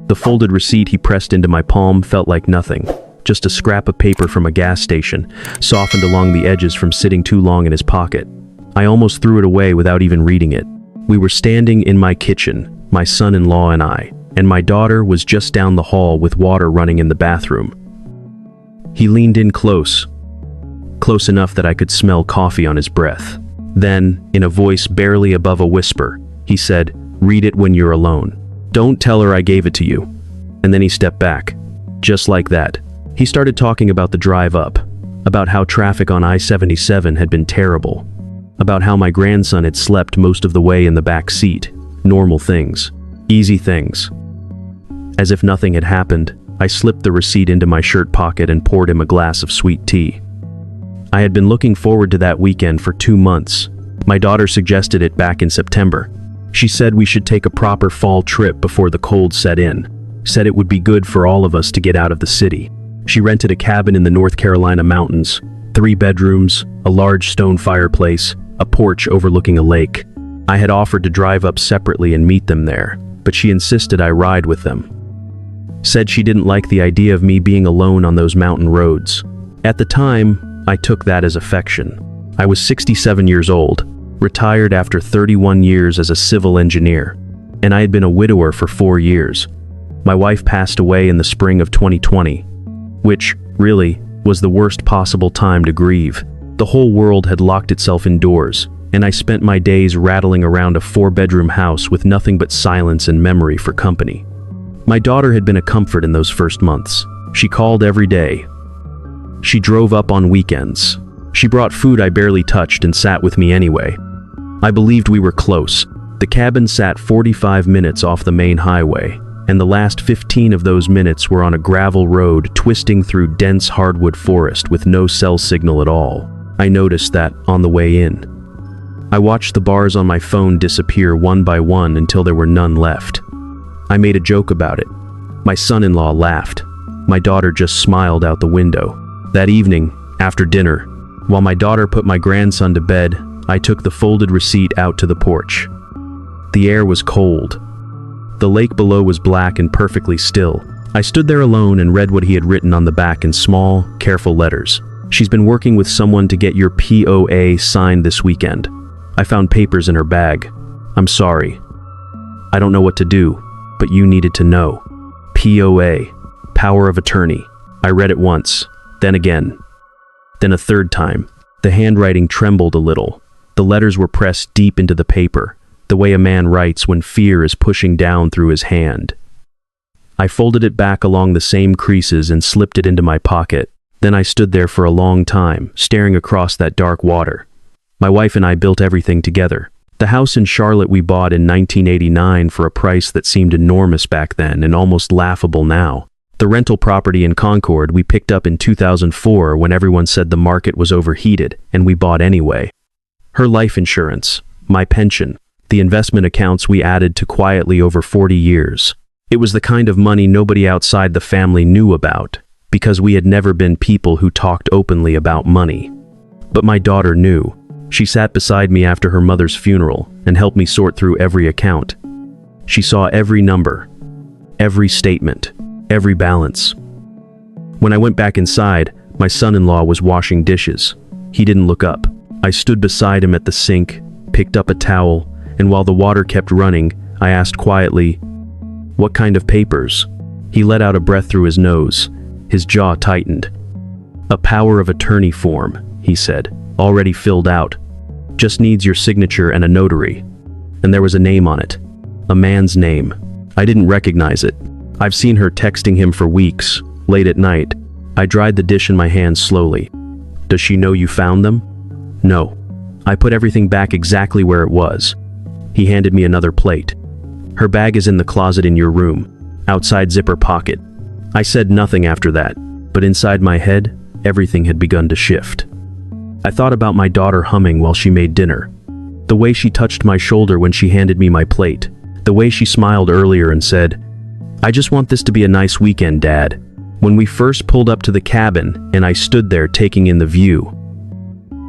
The folded receipt he pressed into my palm felt like nothing. Just a scrap of paper from a gas station, softened along the edges from sitting too long in his pocket. I almost threw it away without even reading it. We were standing in my kitchen, my son-in-law and I, and my daughter was just down the hall with water running in the bathroom. He leaned in close enough that I could smell coffee on his breath. Then, in a voice barely above a whisper, he said, "Read it when you're alone. Don't tell her I gave it to you." And then he stepped back. Just like that. He started talking about the drive up, about how traffic on I-77 had been terrible, about how my grandson had slept most of the way in the back seat. Normal things. Easy things. As if nothing had happened, I slipped the receipt into my shirt pocket and poured him a glass of sweet tea. I had been looking forward to that weekend for 2 months. My daughter suggested it back in September. She said we should take a proper fall trip before the cold set in. Said it would be good for all of us to get out of the city. She rented a cabin in the North Carolina mountains, 3 bedrooms, a large stone fireplace, a porch overlooking a lake. I had offered to drive up separately and meet them there, but she insisted I ride with them. Said she didn't like the idea of me being alone on those mountain roads. At the time, I took that as affection. I was 67 years old, retired after 31 years as a civil engineer, and I had been a widower for 4 years. My wife passed away in the spring of 2020, which, really, was the worst possible time to grieve. The whole world had locked itself indoors, and I spent my days rattling around a 4-bedroom house with nothing but silence and memory for company. My daughter had been a comfort in those first months. She called every day. She drove up on weekends. She brought food I barely touched and sat with me anyway. I believed we were close. The cabin sat 45 minutes off the main highway, and the last 15 of those minutes were on a gravel road twisting through dense hardwood forest with no cell signal at all. I noticed that on the way in. I watched the bars on my phone disappear one by one until there were none left. I made a joke about it. My son-in-law laughed. My daughter just smiled out the window. That evening, after dinner, while my daughter put my grandson to bed, I took the folded receipt out to the porch. The air was cold. The lake below was black and perfectly still. I stood there alone and read what he had written on the back in small, careful letters. "She's been working with someone to get your POA signed this weekend. I found papers in her bag. I'm sorry. I don't know what to do, but you needed to know. POA, power of attorney." I read it once, then again, then a third time. The handwriting trembled a little. The letters were pressed deep into the paper, the way a man writes when fear is pushing down through his hand. I folded it back along the same creases and slipped it into my pocket. Then I stood there for a long time, staring across that dark water. My wife and I built everything together. The house in Charlotte we bought in 1989 for a price that seemed enormous back then and almost laughable now. The rental property in Concord we picked up in 2004 when everyone said the market was overheated, and we bought anyway. Her life insurance, my pension, the investment accounts we added to quietly over 40 years. It was the kind of money nobody outside the family knew about, because we had never been people who talked openly about money. But my daughter knew. She sat beside me after her mother's funeral and helped me sort through every account. She saw every number, every statement, every balance. When I went back inside, my son-in-law was washing dishes. He didn't look up. I stood beside him at the sink, picked up a towel, and while the water kept running, I asked quietly, "What kind of papers?" He let out a breath through his nose. His jaw tightened. "A power of attorney form," he said, "already filled out. Just needs your signature and a notary." And there was a name on it. A man's name. I didn't recognize it. I've seen her texting him for weeks, late at night. I dried the dish in my hands slowly. "Does she know you found them?" "No." I put everything back exactly where it was. He handed me another plate. "Her bag is in the closet in your room, outside zipper pocket." I said nothing after that, but inside my head, everything had begun to shift. I thought about my daughter humming while she made dinner. The way she touched my shoulder when she handed me my plate. The way she smiled earlier and said, "I just want this to be a nice weekend, Dad." When we first pulled up to the cabin and I stood there taking in the view.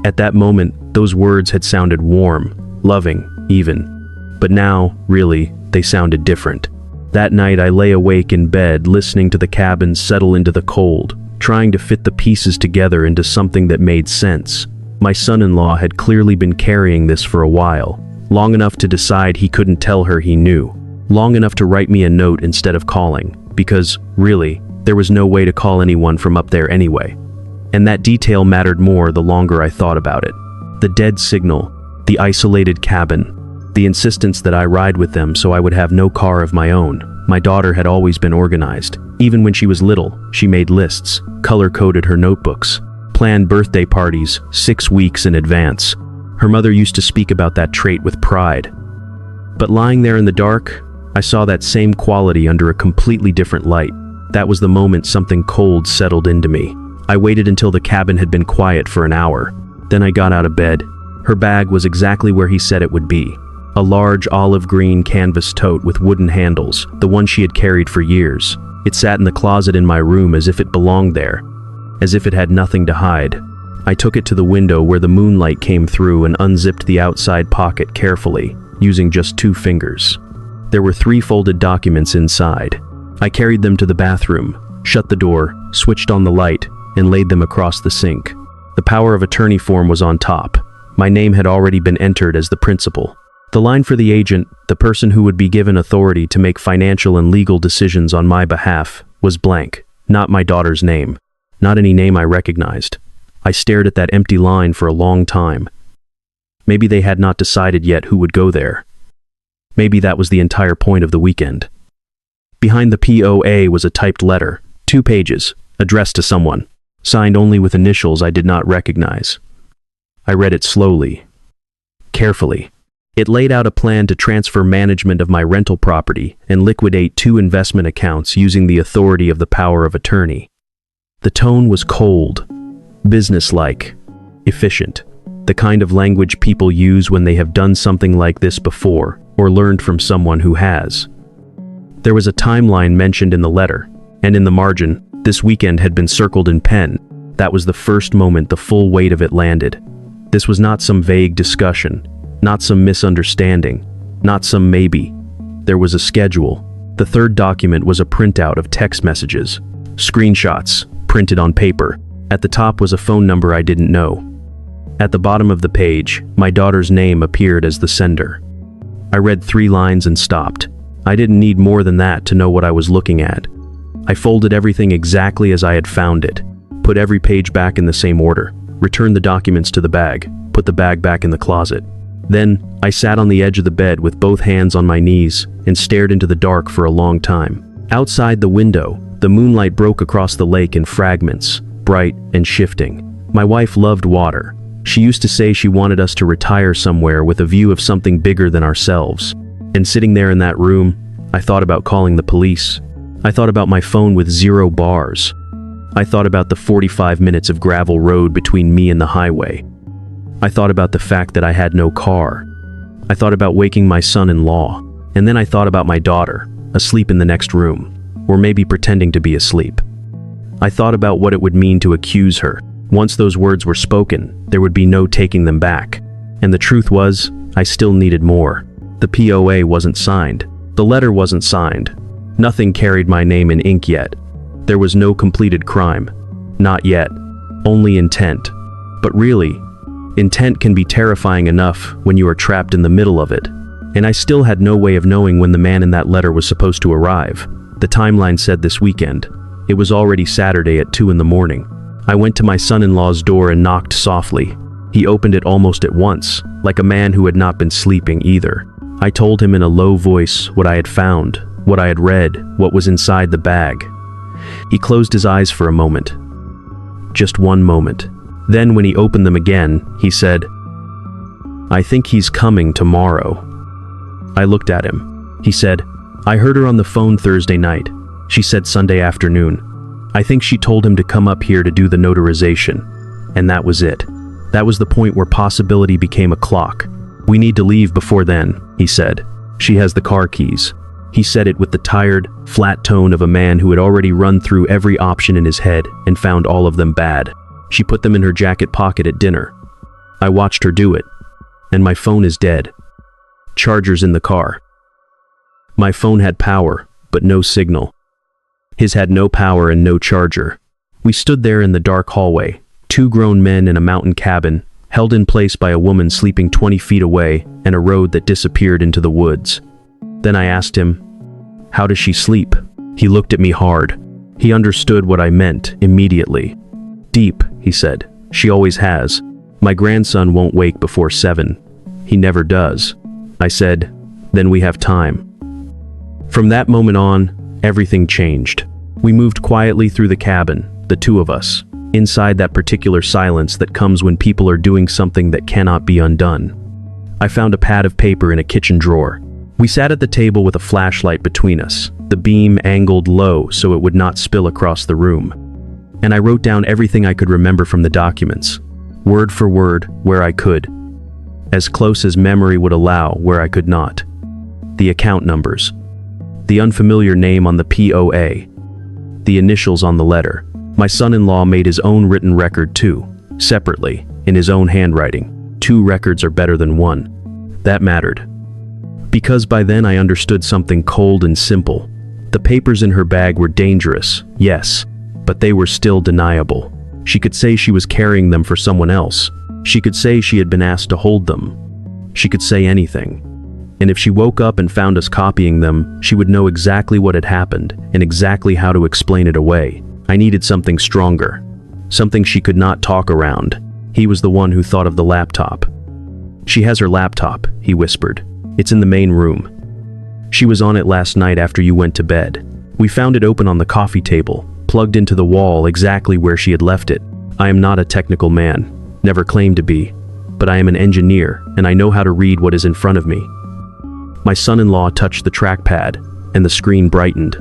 At that moment, those words had sounded warm, loving, even. But now, really, they sounded different. That night I lay awake in bed, listening to the cabin settle into the cold, trying to fit the pieces together into something that made sense. My son-in-law had clearly been carrying this for a while, long enough to decide he couldn't tell her he knew, long enough to write me a note instead of calling, because, really, there was no way to call anyone from up there anyway. And that detail mattered more the longer I thought about it. The dead signal, the isolated cabin, the insistence that I ride with them so I would have no car of my own. My daughter had always been organized. Even when she was little, she made lists, color-coded her notebooks, planned birthday parties 6 weeks in advance. Her mother used to speak about that trait with pride. But lying there in the dark, I saw that same quality under a completely different light. That was the moment something cold settled into me. I waited until the cabin had been quiet for an hour. Then I got out of bed. Her bag was exactly where he said it would be. A large olive green canvas tote with wooden handles, the one she had carried for years. It sat in the closet in my room as if it belonged there, as if it had nothing to hide. I took it to the window where the moonlight came through and unzipped the outside pocket carefully, using just 2 fingers. There were 3 folded documents inside. I carried them to the bathroom, shut the door, switched on the light, and laid them across the sink. The power of attorney form was on top. My name had already been entered as the principal. The line for the agent, the person who would be given authority to make financial and legal decisions on my behalf, was blank, not my daughter's name, not any name I recognized. I stared at that empty line for a long time. Maybe they had not decided yet who would go there. Maybe that was the entire point of the weekend. Behind the POA was a typed letter, 2 pages, addressed to someone, signed only with initials I did not recognize. I read it slowly, carefully. It laid out a plan to transfer management of my rental property and liquidate 2 investment accounts using the authority of the power of attorney. The tone was cold, businesslike, efficient, the kind of language people use when they have done something like this before or learned from someone who has. There was a timeline mentioned in the letter, and in the margin, this weekend had been circled in pen. That was the first moment the full weight of it landed. This was not some vague discussion, not some misunderstanding, not some maybe. There was a schedule. The 3rd document was a printout of text messages, screenshots, printed on paper. At the top was a phone number I didn't know. At the bottom of the page, my daughter's name appeared as the sender. I read 3 lines and stopped. I didn't need more than that to know what I was looking at. I folded everything exactly as I had found it, put every page back in the same order, returned the documents to the bag, put the bag back in the closet. Then, I sat on the edge of the bed with both hands on my knees and stared into the dark for a long time. Outside the window, the moonlight broke across the lake in fragments, bright and shifting. My wife loved water. She used to say she wanted us to retire somewhere with a view of something bigger than ourselves. And sitting there in that room, I thought about calling the police. I thought about my phone with 0 bars. I thought about the 45 minutes of gravel road between me and the highway. I thought about the fact that I had no car. I thought about waking my son-in-law. And then I thought about my daughter, asleep in the next room, or maybe pretending to be asleep. I thought about what it would mean to accuse her. Once those words were spoken, there would be no taking them back. And the truth was, I still needed more. The POA wasn't signed. The letter wasn't signed. Nothing carried my name in ink yet. There was no completed crime. Not yet. Only intent. But really, intent can be terrifying enough when you are trapped in the middle of it. And I still had no way of knowing when the man in that letter was supposed to arrive. The timeline said this weekend. It was already Saturday at 2 in the morning. I went to my son-in-law's door and knocked softly. He opened it almost at once, like a man who had not been sleeping either. I told him in a low voice what I had found, what I had read, what was inside the bag. He closed his eyes for a moment. Just one moment. Then when he opened them again, he said, "I think he's coming tomorrow." I looked at him. He said, "I heard her on the phone Thursday night. She said Sunday afternoon. I think she told him to come up here to do the notarization." And that was it. That was the point where possibility became a clock. "We need to leave before then," he said. "She has the car keys." He said it with the tired, flat tone of a man who had already run through every option in his head and found all of them bad. She put them in her jacket pocket at dinner. I watched her do it. And my phone is dead. Charger's in the car. My phone had power, but no signal. His had no power and no charger. We stood there in the dark hallway, two grown men in a mountain cabin, held in place by a woman sleeping 20 feet away and a road that disappeared into the woods. Then I asked him, "How does she sleep?" He looked at me hard. He understood what I meant immediately. "Deep," he said. "She always has. My grandson won't wake before 7. He never does." I said, "Then we have time." From that moment on, everything changed. We moved quietly through the cabin, the two of us, inside that particular silence that comes when people are doing something that cannot be undone. I found a pad of paper in a kitchen drawer. We sat at the table with a flashlight between us, the beam angled low so it would not spill across the room. And I wrote down everything I could remember from the documents, word for word, where I could. As close as memory would allow, where I could not. The account numbers. The unfamiliar name on the POA. The initials on the letter. My son-in-law made his own written record too, separately, in his own handwriting. 2 records are better than 1. That mattered. Because by then I understood something cold and simple. The papers in her bag were dangerous, yes, but they were still deniable. She could say she was carrying them for someone else. She could say she had been asked to hold them. She could say anything. And if she woke up and found us copying them, she would know exactly what had happened and exactly how to explain it away. I needed something stronger. Something she could not talk around. He was the one who thought of the laptop. "She has her laptop," he whispered. "It's in the main room. She was on it last night after you went to bed. We found it open on the coffee table, plugged into the wall exactly where she had left it. I am not a technical man, never claimed to be, but I am an engineer and I know how to read what is in front of me." My son-in-law touched the trackpad, and the screen brightened.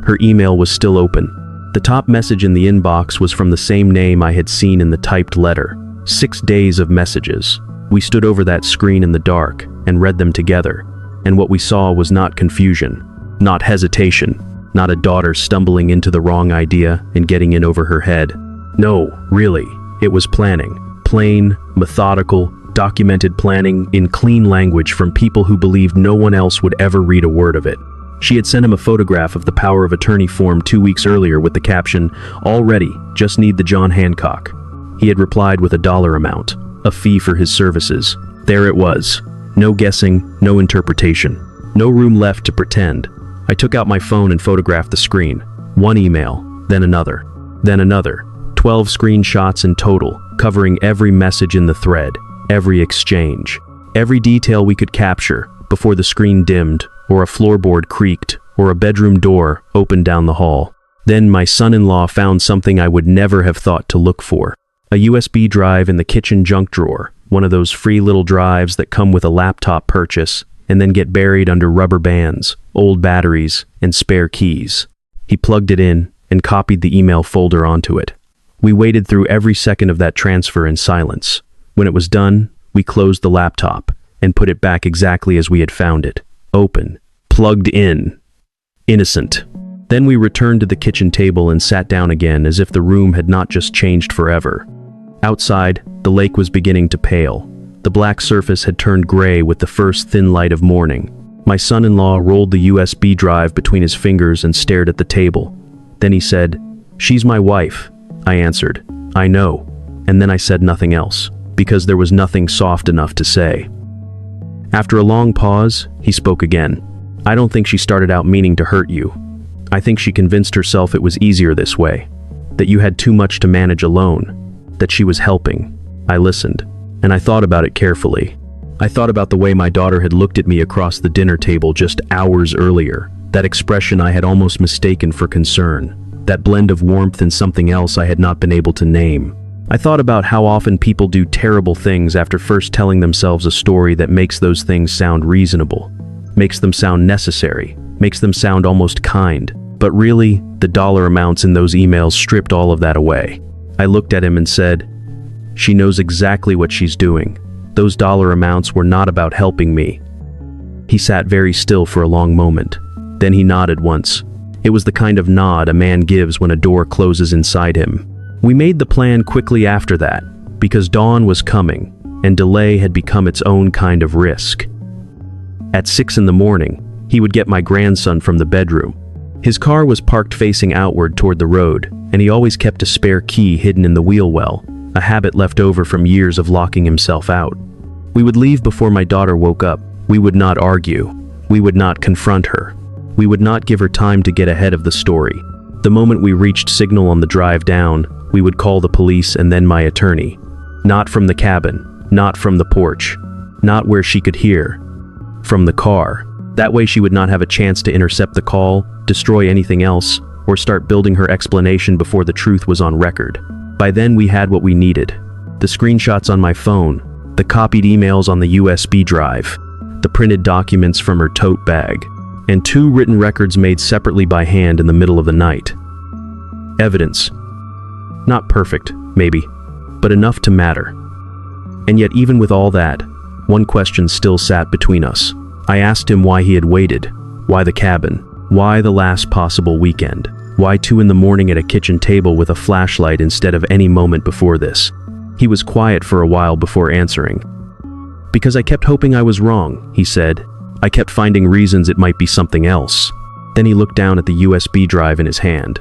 Her email was still open. The top message in the inbox was from the same name I had seen in the typed letter. 6 days of messages. We stood over that screen in the dark and read them together, and what we saw was not confusion, not hesitation, not a daughter stumbling into the wrong idea and getting in over her head. No, really, it was planning. Plain, methodical, documented planning in clean language from people who believed no one else would ever read a word of it. She had sent him a photograph of the power of attorney form 2 weeks earlier with the caption, "All ready, just need the John Hancock." He had replied with a dollar amount, a fee for his services. There it was. No guessing, no interpretation. No room left to pretend. I took out my phone and photographed the screen. One email, then another, then another. 12 screenshots in total, covering every message in the thread. Every exchange, every detail we could capture before the screen dimmed, or a floorboard creaked, or a bedroom door opened down the hall. Then my son-in-law found something I would never have thought to look for. A USB drive in the kitchen junk drawer, one of those free little drives that come with a laptop purchase and then get buried under rubber bands, old batteries, and spare keys. He plugged it in and copied the email folder onto it. We waited through every second of that transfer in silence. When it was done, we closed the laptop and put it back exactly as we had found it. Open. Plugged in. Innocent. Then we returned to the kitchen table and sat down again as if the room had not just changed forever. Outside, the lake was beginning to pale. The black surface had turned gray with the first thin light of morning. My son-in-law rolled the USB drive between his fingers and stared at the table. Then he said, "She's my wife." I answered, "I know." And then I said nothing else, because there was nothing soft enough to say. After a long pause, he spoke again. "I don't think she started out meaning to hurt you. I think she convinced herself it was easier this way, that you had too much to manage alone, that she was helping." I listened, and I thought about it carefully. I thought about the way my daughter had looked at me across the dinner table just hours earlier, that expression I had almost mistaken for concern, that blend of warmth and something else I had not been able to name. I thought about how often people do terrible things after first telling themselves a story that makes those things sound reasonable, makes them sound necessary, makes them sound almost kind. But really, the dollar amounts in those emails stripped all of that away. I looked at him and said, "She knows exactly what she's doing. Those dollar amounts were not about helping me." He sat very still for a long moment. Then he nodded once. It was the kind of nod a man gives when a door closes inside him. We made the plan quickly after that, because dawn was coming, and delay had become its own kind of risk. At 6 in the morning, He would get my grandson from the bedroom. His car was parked facing outward toward the road, and he always kept a spare key hidden in the wheel well, a habit left over from years of locking himself out. We would leave before my daughter woke up. We would not argue. We would not confront her. We would not give her time to get ahead of the story. The moment we reached signal on the drive down, we would call the police and then my attorney. Not from the cabin, not from the porch, not where she could hear. From the car. That way she would not have a chance to intercept the call, destroy anything else, or start building her explanation before the truth was on record. By then we had what we needed. The screenshots on my phone, the copied emails on the USB drive, the printed documents from her tote bag, and 2 written records made separately by hand in the middle of the night. Evidence. Not perfect, maybe, but enough to matter. And yet even with all that, one question still sat between us. I asked him why he had waited, why the cabin, why the last possible weekend, why 2 in the morning at a kitchen table with a flashlight instead of any moment before this. He was quiet for a while before answering. Because I kept hoping I was wrong, he said. I kept finding reasons it might be something else. Then he looked down at the USB drive in his hand.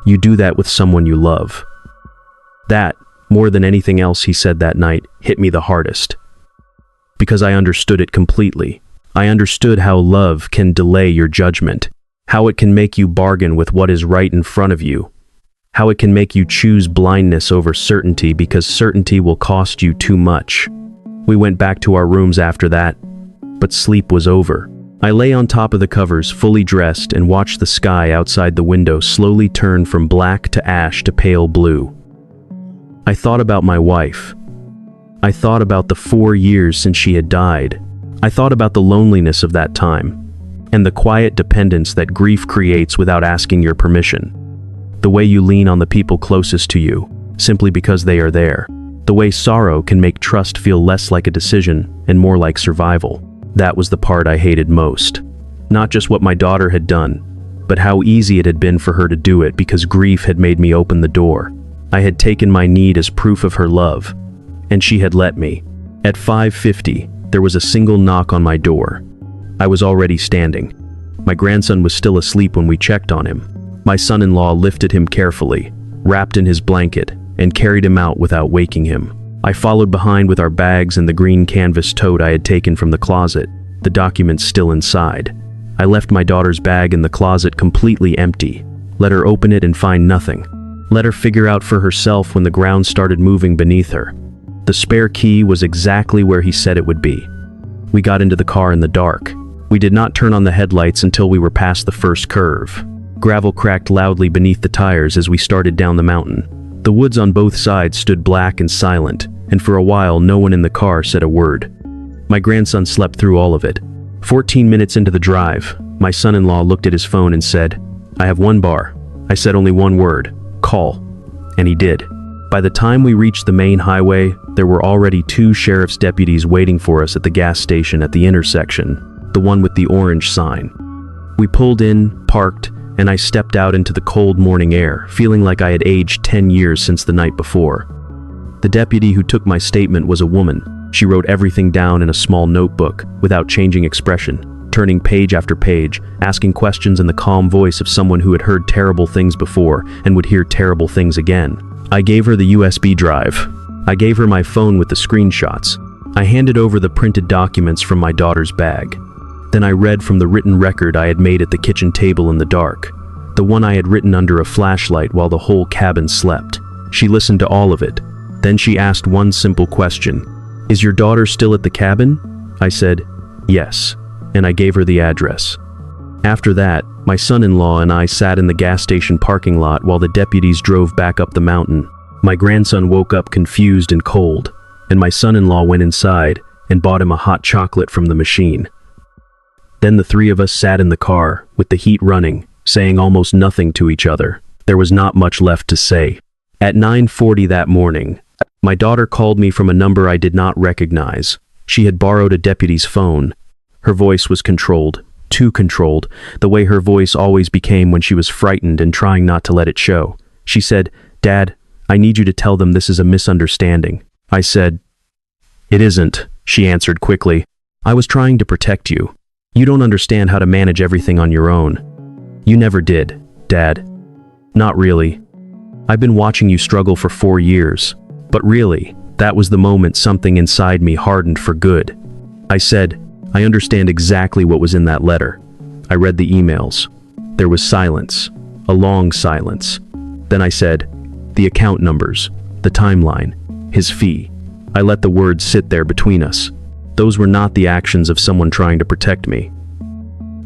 You do that with someone you love. That, more than anything else he said that night, hit me the hardest. Because I understood it completely. I understood how love can delay your judgment, how it can make you bargain with what is right in front of you, how it can make you choose blindness over certainty because certainty will cost you too much. We went back to our rooms after that, but sleep was over. I lay on top of the covers, fully dressed, and watched the sky outside the window slowly turn from black to ash to pale blue. I thought about my wife. I thought about the 4 years since she had died. I thought about the loneliness of that time, and the quiet dependence that grief creates without asking your permission. The way you lean on the people closest to you, simply because they are there. The way sorrow can make trust feel less like a decision and more like survival. That was the part I hated most. Not just what my daughter had done, but how easy it had been for her to do it because grief had made me open the door. I had taken my need as proof of her love, and she had let me. At 5:50, there was a single knock on my door. I was already standing. My grandson was still asleep when we checked on him. My son-in-law lifted him carefully, wrapped in his blanket, and carried him out without waking him. I followed behind with our bags and the green canvas tote I had taken from the closet, the documents still inside. I left my daughter's bag in the closet completely empty, let her open it and find nothing. Let her figure out for herself when the ground started moving beneath her. The spare key was exactly where he said it would be. We got into the car in the dark. We did not turn on the headlights until we were past the first curve. Gravel cracked loudly beneath the tires as we started down the mountain. The woods on both sides stood black and silent, and for a while no one in the car said a word. My grandson slept through all of it. 14 minutes into the drive, my son-in-law looked at his phone and said, "I have 1 bar." I said only 1 word, "Call." And he did. By the time we reached the main highway, there were already 2 sheriff's deputies waiting for us at the gas station at the intersection, the one with the orange sign. We pulled in, parked, and I stepped out into the cold morning air, feeling like I had aged 10 years since the night before. The deputy who took my statement was a woman. She wrote everything down in a small notebook, without changing expression, turning page after page, asking questions in the calm voice of someone who had heard terrible things before and would hear terrible things again. I gave her the USB drive. I gave her my phone with the screenshots. I handed over the printed documents from my daughter's bag. Then I read from the written record I had made at the kitchen table in the dark, the one I had written under a flashlight while the whole cabin slept. She listened to all of it. Then she asked one simple question. "Is your daughter still at the cabin?" I said, "Yes," and I gave her the address. After that, my son-in-law and I sat in the gas station parking lot while the deputies drove back up the mountain. My grandson woke up confused and cold, and my son-in-law went inside and bought him a hot chocolate from the machine. Then the 3 of us sat in the car, with the heat running, saying almost nothing to each other. There was not much left to say. At 9:40 that morning, my daughter called me from a number I did not recognize. She had borrowed a deputy's phone. Her voice was controlled, too controlled, the way her voice always became when she was frightened and trying not to let it show. She said, "Dad, I need you to tell them this is a misunderstanding." I said, "It isn't," she answered quickly. "I was trying to protect you. You don't understand how to manage everything on your own. You never did, Dad. Not really. I've been watching you struggle for 4 years. But really, that was the moment something inside me hardened for good. I said, I understand exactly what was in that letter. I read the emails. There was silence, a long silence. Then I said, the account numbers, the timeline, his fee. I let the words sit there between us. Those were not the actions of someone trying to protect me.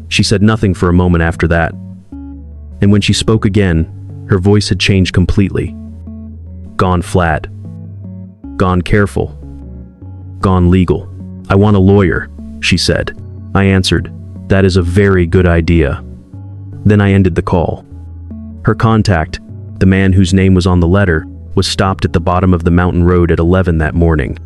She said nothing for a moment after that. And when she spoke again, her voice had changed completely. Gone flat. Gone careful. Gone legal. I want a lawyer, she said. I answered, that is a very good idea. Then I ended the call. Her contact, the man whose name was on the letter, was stopped at the bottom of the mountain road at 11 that morning.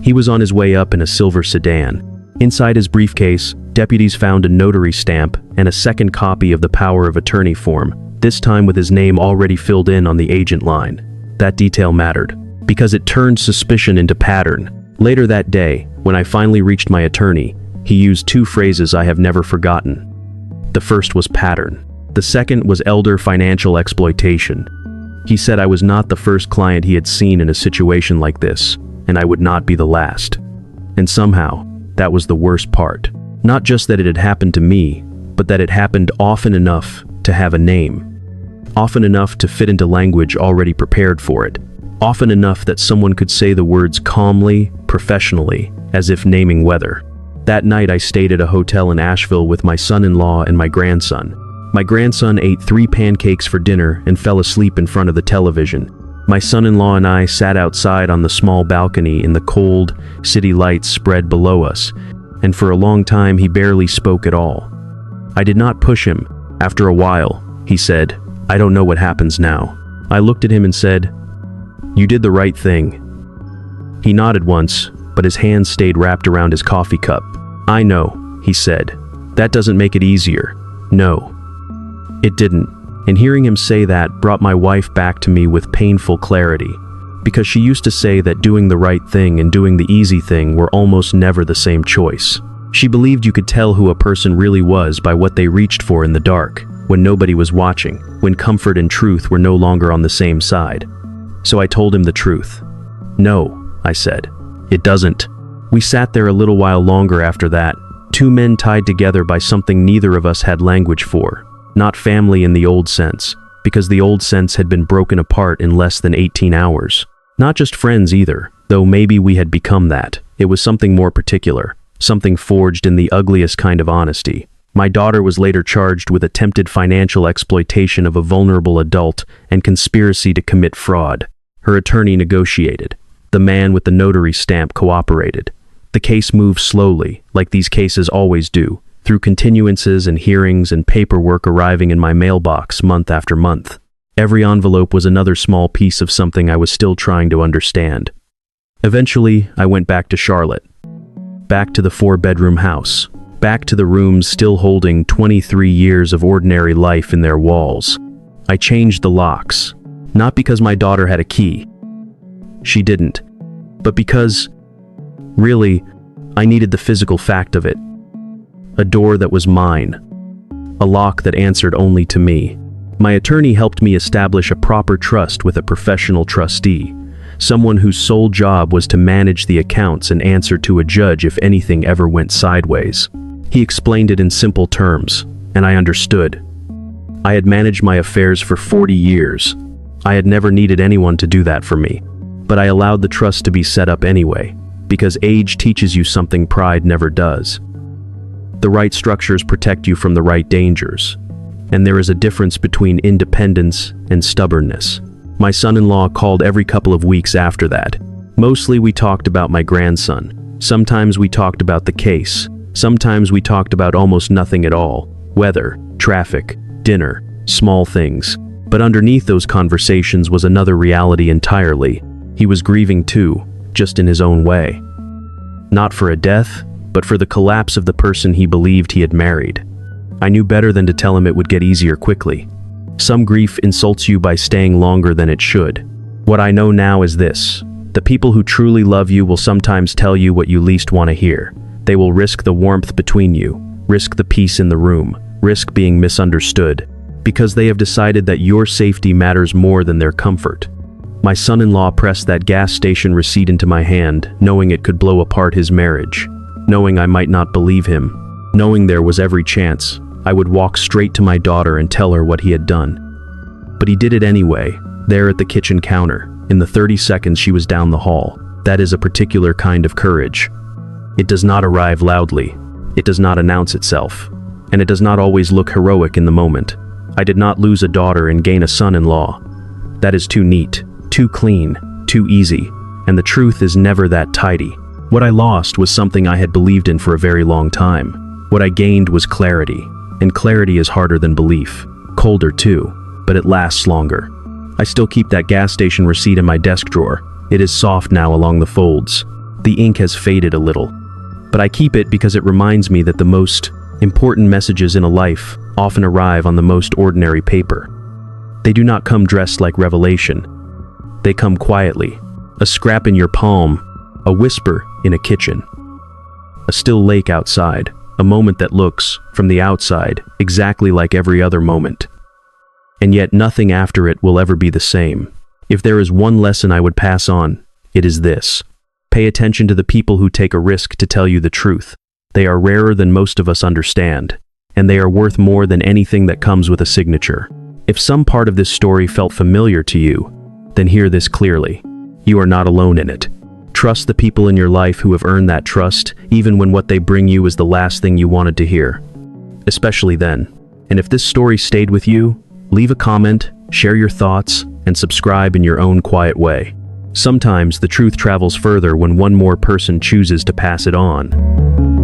He was on his way up in a silver sedan. Inside his briefcase, deputies found a notary stamp and a second copy of the power of attorney form, this time with his name already filled in on the agent line. That detail mattered, because it turned suspicion into pattern. Later that day, when I finally reached my attorney, he used 2 phrases I have never forgotten. The first was pattern. The second was elder financial exploitation. He said I was not the first client he had seen in a situation like this, and I would not be the last. And somehow, that was the worst part. Not just that it had happened to me, but that it happened often enough to have a name. Often enough to fit into language already prepared for it. Often enough that someone could say the words calmly, professionally, as if naming weather. That night I stayed at a hotel in Asheville with my son-in-law and my grandson. My grandson ate 3 pancakes for dinner and fell asleep in front of the television. My son-in-law and I sat outside on the small balcony in the cold, city lights spread below us, and for a long time he barely spoke at all. I did not push him. After a while, he said, I don't know what happens now. I looked at him and said, you did the right thing. He nodded once, but his hand stayed wrapped around his coffee cup. I know, he said. That doesn't make it easier. No. It didn't. And hearing him say that brought my wife back to me with painful clarity, because she used to say that doing the right thing and doing the easy thing were almost never the same choice. She believed you could tell who a person really was by what they reached for in the dark, when nobody was watching, when comfort and truth were no longer on the same side. So I told him the truth. No, I said. It doesn't. We sat there a little while longer after that, 2 men tied together by something neither of us had language for. Not family in the old sense, because the old sense had been broken apart in less than 18 hours. Not just friends either, though maybe we had become that. It was something more particular, something forged in the ugliest kind of honesty. My daughter was later charged with attempted financial exploitation of a vulnerable adult and conspiracy to commit fraud. Her attorney negotiated. The man with the notary stamp cooperated. The case moved slowly, like these cases always do, through continuances and hearings and paperwork arriving in my mailbox month after month. Every envelope was another small piece of something I was still trying to understand. Eventually, I went back to Charlotte. Back to the 4-bedroom house. Back to the rooms still holding 23 years of ordinary life in their walls. I changed the locks. Not because my daughter had a key. She didn't. But because, really, I needed the physical fact of it. A door that was mine. A lock that answered only to me. My attorney helped me establish a proper trust with a professional trustee, someone whose sole job was to manage the accounts and answer to a judge if anything ever went sideways. He explained it in simple terms, and I understood. I had managed my affairs for 40 years. I had never needed anyone to do that for me, but I allowed the trust to be set up anyway, because age teaches you something pride never does. The right structures protect you from the right dangers, and there is a difference between independence and stubbornness. My son-in-law called every couple of weeks after that. Mostly we talked about my grandson. Sometimes we talked about the case. Sometimes we talked about almost nothing at all. Weather, traffic, dinner, small things. But underneath those conversations was another reality entirely. He was grieving too, just in his own way. Not for a death, but for the collapse of the person he believed he had married. I knew better than to tell him it would get easier quickly. Some grief insults you by staying longer than it should. What I know now is this: the people who truly love you will sometimes tell you what you least want to hear. They will risk the warmth between you, risk the peace in the room, risk being misunderstood, because they have decided that your safety matters more than their comfort. My son-in-law pressed that gas station receipt into my hand, knowing it could blow apart his marriage, knowing I might not believe him, knowing there was every chance I would walk straight to my daughter and tell her what he had done. But he did it anyway, there at the kitchen counter. In the 30 seconds she was down the hall. That is a particular kind of courage. It does not arrive loudly. It does not announce itself. And it does not always look heroic in the moment. I did not lose a daughter and gain a son-in-law. That is too neat, too clean, too easy. And the truth is never that tidy. What I lost was something I had believed in for a very long time. What I gained was clarity. And clarity is harder than belief. Colder too, but it lasts longer. I still keep that gas station receipt in my desk drawer. It is soft now along the folds. The ink has faded a little. But I keep it because it reminds me that the most important messages in a life often arrive on the most ordinary paper. They do not come dressed like revelation. They come quietly. A scrap in your palm, a whisper in a kitchen, a still lake outside, a moment that looks, from the outside, exactly like every other moment. And yet nothing after it will ever be the same. If there is one lesson I would pass on, it is this. Pay attention to the people who take a risk to tell you the truth. They are rarer than most of us understand, and they are worth more than anything that comes with a signature. If some part of this story felt familiar to you, then hear this clearly. You are not alone in it. Trust the people in your life who have earned that trust, even when what they bring you is the last thing you wanted to hear. Especially then. And if this story stayed with you, leave a comment, share your thoughts, and subscribe in your own quiet way. Sometimes the truth travels further when one more person chooses to pass it on.